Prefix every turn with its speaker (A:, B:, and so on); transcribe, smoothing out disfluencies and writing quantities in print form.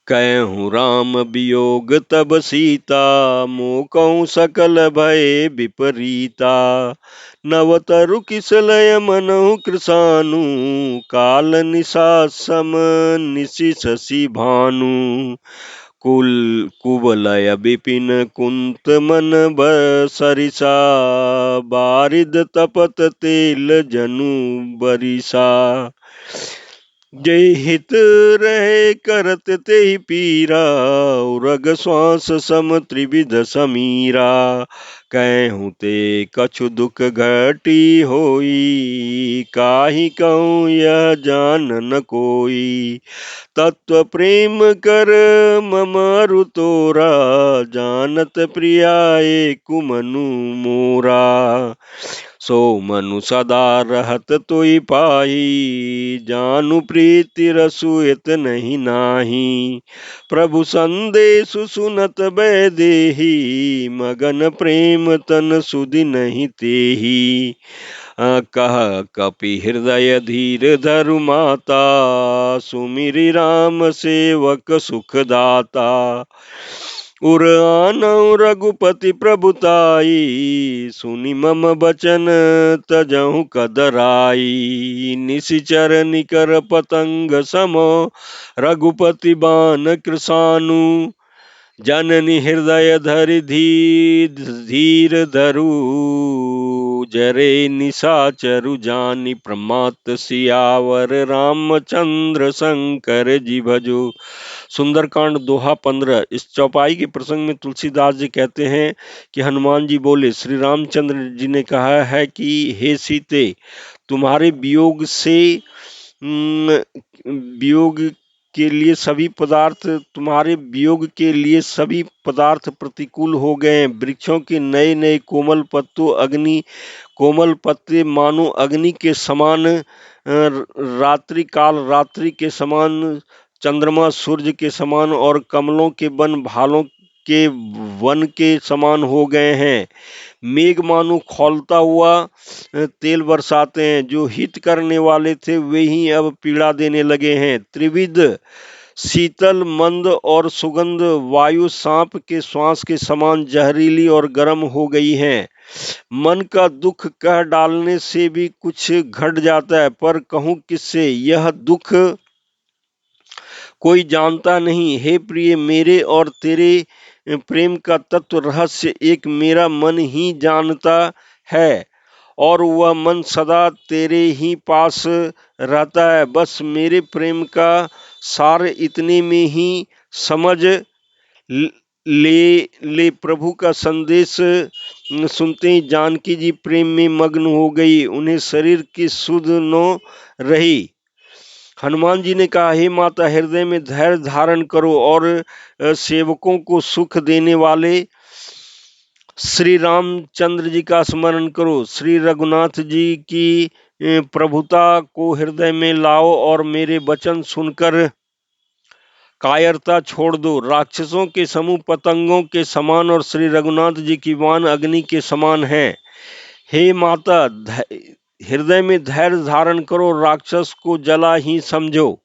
A: कहूँ राम वियोग तब सीता, मोकहु सकल भय विपरीता। नव तरु किसलय मनहु कृसानु, काल निशा सम निशि शशि भानु। कुवलय विपिन कुंत मन सरिसा, बारिद तपत तेल जनु बरिसा। जय हित रहे करत तेहि पीरा, उरग श्वास सम त्रिविध समीरा। कहूँ ते कछु दुख घटी होई, काहि कहूँ यह जान न कोई। तत्व प्रेम कर मम अरु तोरा, जानत प्रियाए कुमनु मोरा। सो मनु सदा रहत तोई पाई, जानु प्रीति रसु इत नहीं नाही। प्रभु संदेशु सुनत बैदेही, मगन प्रेम तन सुधि नहीं तेही। कह कपि हृदय धीर धरु माता, सुमिरि राम सेवक सुख दाता। उर आनौ रघुपति प्रभुताई, सुनि मम बचन तजहु कदराई। निशिचर निकर पतंग समो, रघुपति बान कृसानु। जननी हृदय धरि धीर धरु, जरे निशाचरु जानि प्रमात। सियावर रामचंद्र शंकर जी भजो। सुंदरकांड दोहा 15। इस चौपाई के प्रसंग में तुलसीदास जी कहते हैं कि हनुमान जी बोले, श्री रामचंद्र जी ने कहा है कि हे सीते, तुम्हारे वियोग से तुम्हारे वियोग के लिए सभी पदार्थ प्रतिकूल हो गए। वृक्षों के नए नए कोमल पत्ते मानो अग्नि के समान, रात्रि काल रात्रि के समान, चंद्रमा सूर्य के समान और कमलों के वन भालों के वन के समान हो गए हैं। मेघ मानो खौलता हुआ तेल बरसाते हैं। जो हित करने वाले थे वे ही अब पीड़ा देने लगे हैं। त्रिविध शीतल मंद और सुगंध वायु सांप के श्वास के समान जहरीली और गर्म हो गई है। मन का दुख कह डालने से भी कुछ घट जाता है, पर कहूं किससे, यह दुख कोई जानता नहीं। हे प्रिय, मेरे और तेरे प्रेम का तत्व रहस्य एक मेरा मन ही जानता है, और वह मन सदा तेरे ही पास रहता है। बस मेरे प्रेम का सार इतने में ही समझ ले। प्रभु का संदेश सुनते ही जानकी जी प्रेम में मग्न हो गई। उन्हें शरीर की सुध न रही। हनुमान जी ने कहा, हे माता, हृदय में धैर्य धारण करो और सेवकों को सुख देने वाले श्री रामचंद्र जी का स्मरण करो। श्री रघुनाथ जी की प्रभुता को हृदय में लाओ और मेरे वचन सुनकर कायरता छोड़ दो। राक्षसों के समूह पतंगों के समान और श्री रघुनाथ जी की बाण अग्नि के समान है। हे माता, हृदय में धैर्य धारण करो, राक्षस को जला ही समझो।